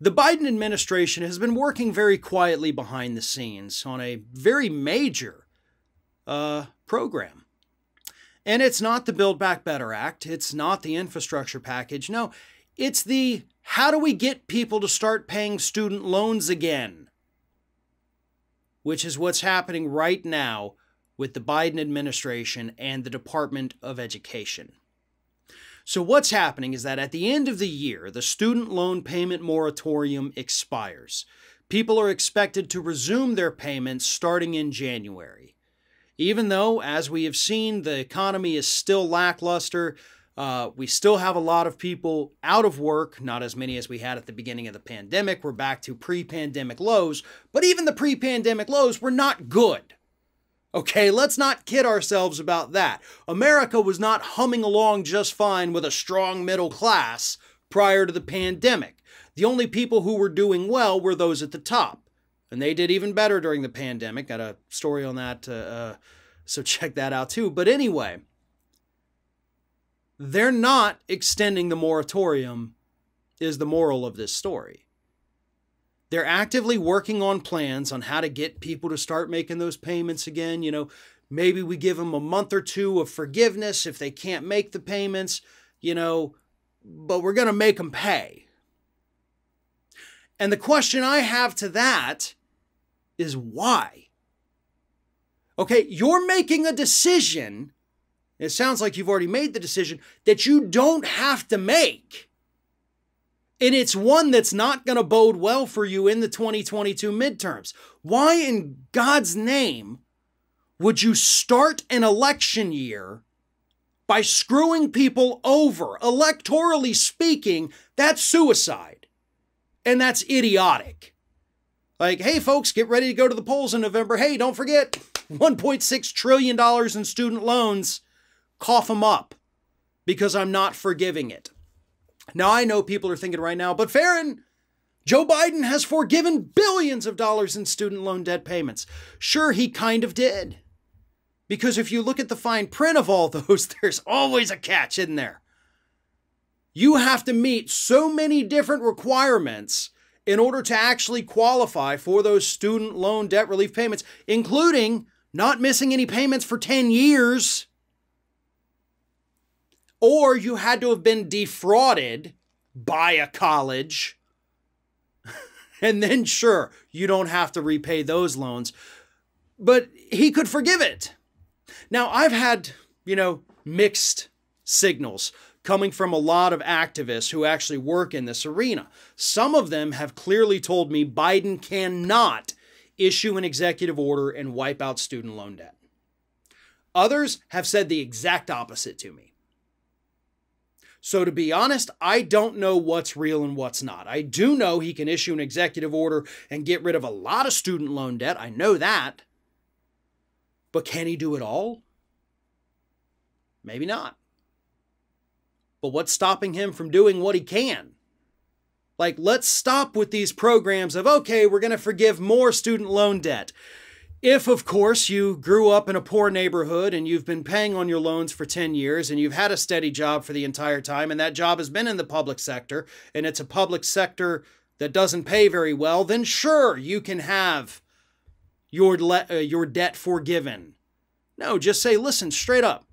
The Biden administration has been working very quietly behind the scenes on a very major program. And it's not the Build Back Better Act. It's not the infrastructure package. No, it's the how do we get people to start paying student loans again? Which is what's happening right now with the Biden administration and the Department of Education. So what's happening is that at the end of the year, the student loan payment moratorium expires. People are expected to resume their payments starting in January. Even though, as we have seen, the economy is still lackluster, we still have a lot of people out of work, not as many as we had at the beginning of the pandemic. We're back to pre-pandemic lows, but even the pre-pandemic lows were not good. Okay, let's not kid ourselves about that. America was not humming along just fine with a strong middle class prior to the pandemic. The only people who were doing well were those at the top. And they did even better during the pandemic. Got a story on that, so check that out too. But anyway, they're not extending the moratorium is the moral of this story. They're actively working on plans on how to get people to start making those payments again. You know, maybe we give them a month or two of forgiveness if they can't make the payments, you know, but we're going to make them pay. And the question I have to that is why? Okay, you're making a decision. It sounds like you've already made the decision that you don't have to make. And it's one that's not going to bode well for you in the 2022 midterms. Why in God's name would you start an election year by screwing people over? Electorally speaking, that's suicide. And that's idiotic. Like, hey, folks, get ready to go to the polls in November. Hey, don't forget, $1.6 trillion in student loans. Cough them up because I'm not forgiving it. Now, I know people are thinking right now, but Farron, Joe Biden has forgiven billions of dollars in student loan debt payments. Sure, he kind of did. Because if you look at the fine print of all those, there's always a catch in there. You have to meet so many different requirements in order to actually qualify for those student loan debt relief payments, including not missing any payments for 10 years. Or you had to have been defrauded by a college. And then sure, you don't have to repay those loans. But he could forgive it. Now, I've had, mixed signals coming from a lot of activists who actually work in this arena. Some of them have clearly told me Biden cannot issue an executive order and wipe out student loan debt. Others have said the exact opposite to me. So to be honest, I don't know what's real and what's not. I do know he can issue an executive order and get rid of a lot of student loan debt. I know that. But can he do it all? Maybe not. But what's stopping him from doing what he can? Like, let's stop with these programs of, okay, we're going to forgive more student loan debt. If, of course, you grew up in a poor neighborhood and you've been paying on your loans for 10 years and you've had a steady job for the entire time and that job has been in the public sector and it's a public sector that doesn't pay very well, then sure, you can have your debt forgiven. No, just say, listen, straight up.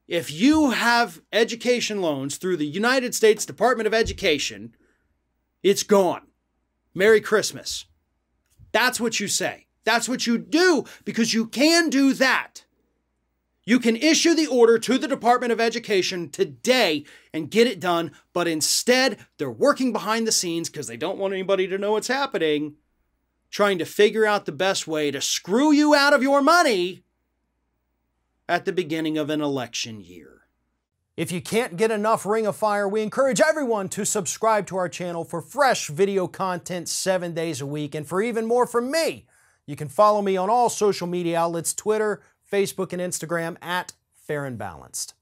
If you have education loans through the United States Department of Education, it's gone. Merry Christmas. That's what you say. That's what you do because you can do that. You can issue the order to the Department of Education today and get it done, but instead they're working behind the scenes because they don't want anybody to know what's happening, trying to figure out the best way to screw you out of your money at the beginning of an election year. If you can't get enough Ring of Fire, we encourage everyone to subscribe to our channel for fresh video content 7 days a week. And for even more from me, you can follow me on all social media outlets, Twitter, Facebook, and Instagram @FairandBalanced.